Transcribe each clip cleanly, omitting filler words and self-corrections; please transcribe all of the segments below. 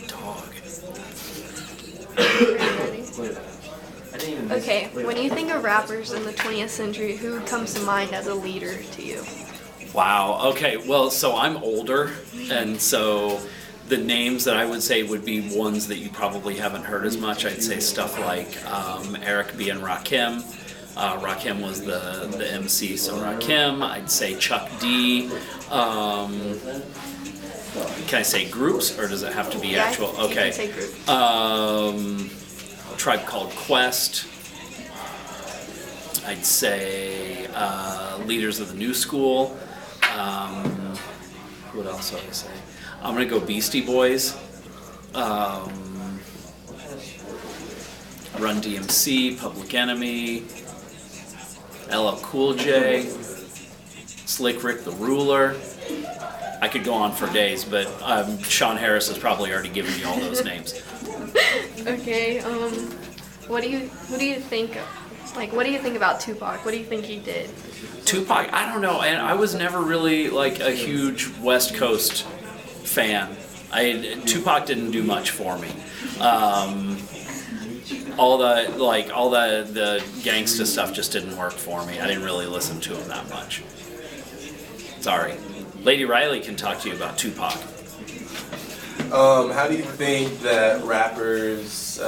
Dog. Okay, when you think of rappers in the 20th century, who comes to mind as a leader to you? Wow. Okay. Well, so I'm older, and so the names that I would say would be ones that you probably haven't heard as much. I'd say stuff like Eric B. and Rakim. Rakim was the MC, so Rakim. I'd say Chuck D. Can I say groups, or does it have to be actual? You Okay. can say groups. Tribe Called Quest. I'd say Leaders of the New School. What else would I say? I'm gonna go Beastie Boys. Run DMC, Public Enemy, LL Cool J, Slick Rick the Ruler. I could go on for days, but Sean Harris has probably already given you all those names. Okay, who do you think, what do you think about Tupac? What do you think he did? Tupac, I don't know, and I was never really like a huge West Coast fan. Tupac didn't do much for me. All the gangsta stuff just didn't work for me. I didn't really listen to him that much. Sorry. Lady Riley can talk to you about Tupac. How do you think that rappers,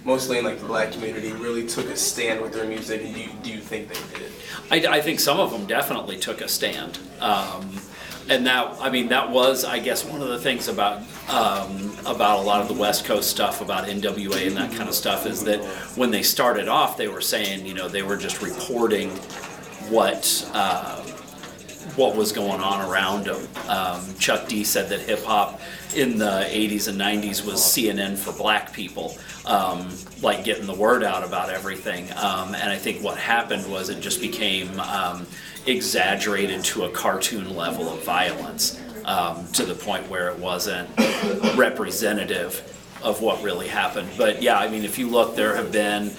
mostly in like the black community, really took a stand with their music, and do you think they did? I think some of them definitely took a stand. And that was, I guess, one of the things about a lot of the West Coast stuff about NWA and that kind of stuff is that when they started off, they were saying, they were just reporting what was going on around them. Chuck D said that hip hop in the 80s and 90s was CNN for black people, like getting the word out about everything. And I think what happened was it just became exaggerated to a cartoon level of violence, to the point where it wasn't representative of what really happened. But yeah, I mean, if you look, there have been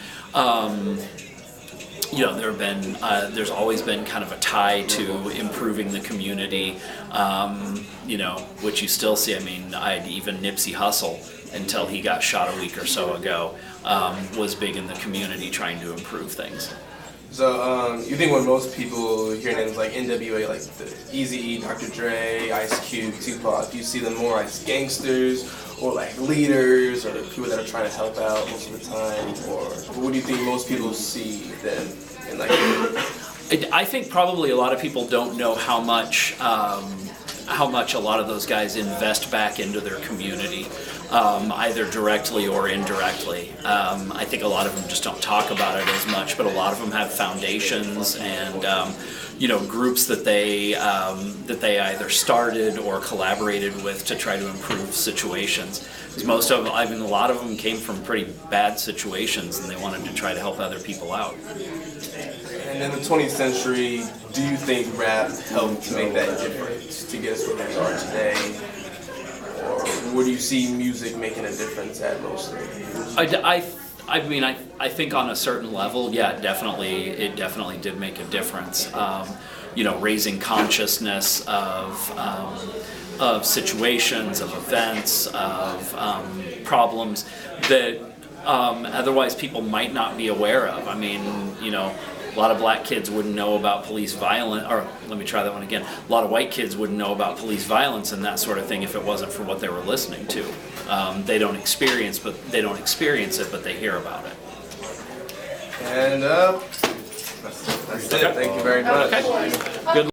there's always been kind of a tie to improving the community, which you still see. I mean, even Nipsey Hussle, until he got shot a week or so ago, was big in the community trying to improve things. So you think when most people hear names like NWA, like the Eazy-E, Dr. Dre, Ice Cube, Tupac, do you see them more as gangsters or like leaders or the people that are trying to help out most of the time, or what do you think most people see them in like? I think probably a lot of people don't know how much a lot of those guys invest back into their community, either directly or indirectly. I think a lot of them just don't talk about it as much, but a lot of them have foundations and groups that they either started or collaborated with to try to improve situations. Because most of them, a lot of them came from pretty bad situations, and they wanted to try to help other people out. And in the 20th century, do you think rap helped to make that difference to get us where we are today? Or where do you see music making a difference at mostly? I think on a certain level, yeah, it definitely did make a difference. Raising consciousness of situations, of events, of problems that otherwise people might not be aware of. I mean, a lot of black kids wouldn't know about police violence, or let me try that one again. A lot of white kids wouldn't know about police violence and that sort of thing if it wasn't for what they were listening to. They don't experience it, but they hear about it. And that's it. Thank you very much. Okay. Good.